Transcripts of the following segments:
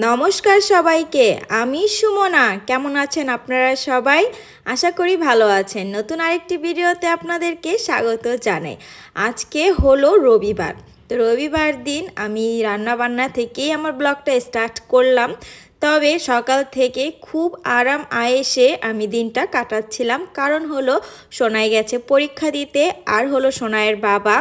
নমস্কার সবাইকে। আমি সুমনা। কেমন আছেন আপনারা সবাই? আশা করি ভালো আছেন। নতুন আরেকটি ভিডিওতে আপনাদেরকে স্বাগত জানাই। আজকে হলো রবিবার। তো রবিবার দিন আমি রান্নাবান্না থেকেই আমার ব্লগটা স্টার্ট করলাম। তবে সকাল থেকে খুব আরাম আয়েশে আমি দিনটা কাটাচ্ছিলাম। কারণ হলো সোনাই গেছে পরীক্ষা দিতে, আর হলো সোনাইয়ের বাবা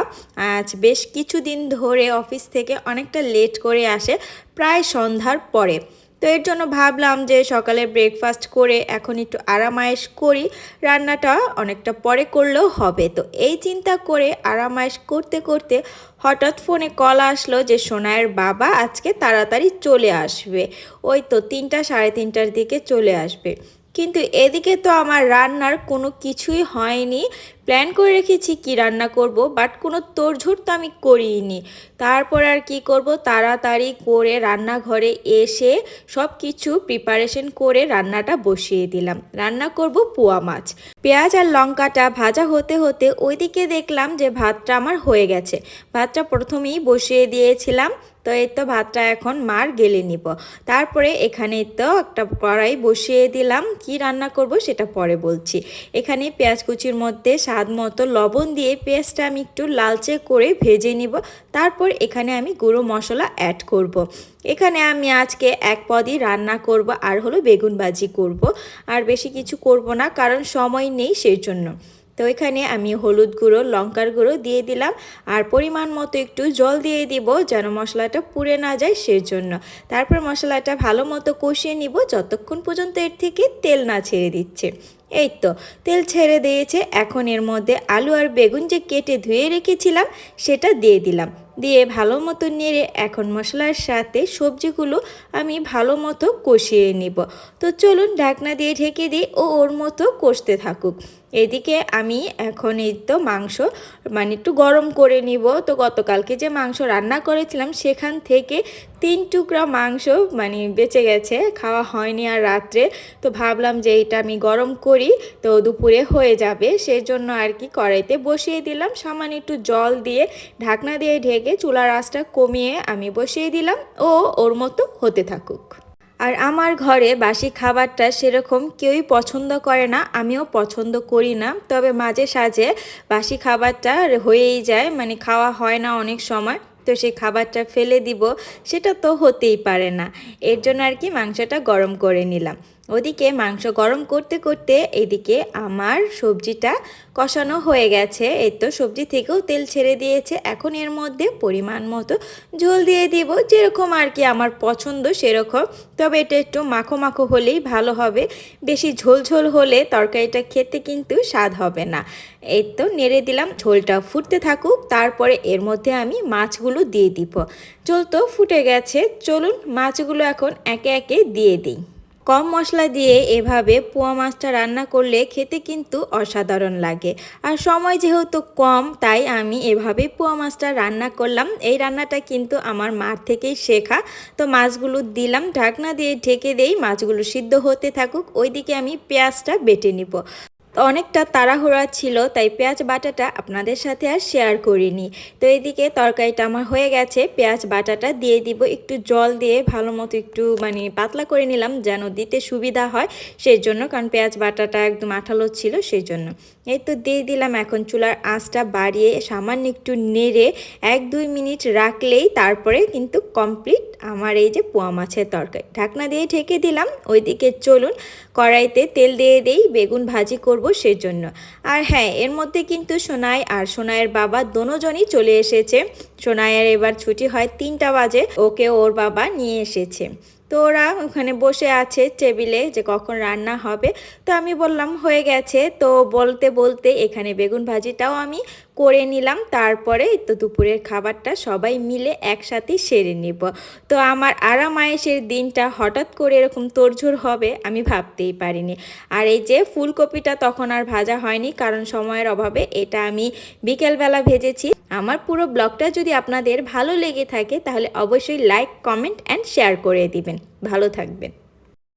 আজ বেশ কিছুদিন ধরে অফিস থেকে অনেকটা লেট করে আসে, প্রায় সন্ধ্যার পরে। তো এর জন্য ভাবলাম যে সকালে ব্রেকফাস্ট করে এখন একটু আরামায়েশ করি, রান্নাটা অনেকটা পরে করলেও হবে। তো এই চিন্তা করে আরামায়েশ করতে করতে হঠাৎ ফোনে কল আসলো যে সোনাইয়ের বাবা আজকে তাড়াতাড়ি চলে আসবে, ওই তো 3টা সাড়ে 3টার দিকে চলে আসবে। কিন্তু এদিকে তো আমার রান্নার কোনো কিছুই হয়নি। প্ল্যান করে রেখেছি কি রান্না করব, বাট কোনো তোড়জোড় তো আমি করিনি। তারপর আর কি করব, তাড়াতাড়ি করে রান্নাঘরে এসে সব কিছু প্রিপারেশন করে রান্নাটা বসিয়ে দিলাম। রান্না করব পোয়া মাছ। পেঁয়াজ আর লঙ্কাটা ভাজা হতে হতে ওইদিকে দেখলাম যে ভাতটা আমার হয়ে গেছে। ভাতটা প্রথমেই বসিয়ে দিয়েছিলাম। তো এই তো ভাতটা এখন মার গেলে নিব। তারপরে এখানে তো একটা কড়াই বসিয়ে দিলাম, কি রান্না করব সেটা পরে বলছি। এখানে পেঁয়াজ কুচির মধ্যে স্বাদ মতো লবণ দিয়ে পেঁয়াজটা আমি একটু লালচে করে ভেজে নিব। তারপর এখানে আমি গুঁড়ো মশলা অ্যাড করব। এখানে আমি আজকে এক পদই রান্না করব, আর হলো বেগুন ভাজি করব। আর বেশি কিছু করব না, কারণ সময় নেই সেই জন্য। তো এখানে আমি হলুদ গুঁড়ো লঙ্কার গুঁড়ো দিয়ে দিলাম, আর পরিমাণ মতো একটু জল দিয়ে দিব যেন মশলাটা পুড়ে না যায় সেই জন্য। তারপর মশলাটা ভালো মতো কষিয়ে নিব যতক্ষণ পর্যন্ত এর থেকে তেল না ছেড়ে দিচ্ছে। এই তো তেল ছেড়ে দিয়েছে। এখন এর মধ্যে আলু আর বেগুন যে কেটে ধুয়ে রেখেছিলাম সেটা দিয়ে দিলাম। দিয়ে ভালো মতো নেড়ে এখন মশলার সাথে সবজিগুলো আমি ভালো মতো কষিয়ে নিব। তো চলুন ঢাকনা দিয়ে ঢেকে দিই, ওর মতো কষতে থাকুক। এদিকে আমি এখন এই তো মাংস একটু গরম করে নিব। তো গতকালকে যে মাংস রান্না করেছিলাম সেখান থেকে 3 টুকরা মাংস বেঁচে গেছে, খাওয়া হয়নি আর রাত্রে। তো ভাবলাম যে এটা আমি গরম করি, তো দুপুরে হয়ে যাবে, সেই জন্য আর কি কড়াইতে বসিয়ে দিলাম। সামান্য একটু জল দিয়ে ঢাকনা দিয়ে ঢেকে চুলার আঁচটা কমিয়ে আমি বসিয়ে দিলাম, ওর মতো হতে থাকুক। আর আমার ঘরে বাসি খাবারটা সেরকম কেউই পছন্দ করে না, আমিও পছন্দ করি না। তবে মাঝে সাঝে বাসি খাবারটা হয়েই যায়, খাওয়া হয় না অনেক সময়। তো সেই খাবারটা ফেলে দিব, সেটা তো হতেই পারে না। এর জন্য আর কি মাংসটা গরম করে নিলাম। ওদিকে মাংস গরম করতে করতে এদিকে আমার সবজিটা কষানো হয়ে গেছে। এই তো সবজি থেকেও তেল ছেড়ে দিয়েছে। এখন এর মধ্যে পরিমাণ মতো ঝোল দিয়ে দিব, যেরকম আর কি আমার পছন্দ সেরকম। তবে এটা একটু মাখো মাখো হলেই ভালো হবে, বেশি ঝোল ঝোল হলে তরকারিটা খেতে কিন্তু স্বাদ হবে না। এই তো নেড়ে দিলাম, ঝোলটা ফুটতে থাকুক। তারপরে এর মধ্যে আমি মাছগুলো দিয়ে দিব। ঝোল তো ফুটে গেছে, চলুন মাছগুলো এখন একে একে দিয়ে দিই। কম মশলা দিয়ে এভাবে পোয়া মাছটা রান্না করলে খেতে কিন্তু অসাধারণ লাগে। আর সময় যেহেতু কম, তাই আমি এভাবে পোয়া মাছটা রান্না করলাম। এই রান্নাটা কিন্তু আমার মার থেকেই শেখা। তো মাছগুলো দিলাম, ঢাকনা দিয়ে ঢেকে দেই, মাছগুলো সিদ্ধ হতে থাকুক। ওইদিকে আমি পেঁয়াজটা বেটে নিব। অনেকটা তাড়াহুড়া ছিল, তাই পেঁয়াজ বাটাটা আপনাদের সাথে আর শেয়ার করিনি। তো এদিকে তরকারিটা আমার হয়ে গেছে, পেঁয়াজ বাটাটা দিয়ে দিব। একটু জল দিয়ে ভালো মতো একটু পাতলা করে নিলাম যেন দিতে সুবিধা হয় সেই জন্য, কারণ পেঁয়াজ বাটাটা একদম আঠালো ছিল সেই জন্য। এই তো দিয়ে দিলাম। এখন চুলার আঁচটা বাড়িয়ে সামান্য একটু নেড়ে 1-2 মিনিট রাখলেই তারপরে কিন্তু কমপ্লিট আমার এই যে পোয়া মাছের তরকারি। ঢাকনা দিয়ে ঢেকে দিলাম। ওইদিকে চলুন কড়াইতে তেল দিয়ে দেই, বেগুন ভাজি করব সেজন্য। আর হ্যাঁ, এর মধ্যে কিন্তু সোনাই আর সোনাইয়ের বাবা দোনোজনই চলে এসেছে। সোনাইয়ের এবার ছুটি হয় 3টা বাজে, ওকে ওর বাবা নিয়ে এসেছে। তো ওরা ওখানে বসে আছে টেবিলে যে কখন রান্না হবে। তো আমি বললাম হয়ে গেছে। তো বলতে বলতে এখানে বেগুন ভাজিটাও আমি করে নিলাম। তারপরে তো দুপুরের খাবারটা সবাই মিলে একসাথে সেরে নেব। তো আমার আরামায়েশের দিনটা হঠাৎ করে এরকম তোড়জোড় হবে আমি ভাবতেই পারিনি। আর এই যে ফুলকপিটা তখন আর ভাজা হয়নি, কারণ সময়ের অভাবে। এটা আমি বিকেলবেলা ভেজেছি। আমার পুরো ব্লগটা যদি আপনাদের ভালো লেগে থাকে তাহলে অবশ্যই লাইক, কমেন্ট অ্যান্ড শেয়ার করে দিবেন। ভালো থাকবেন।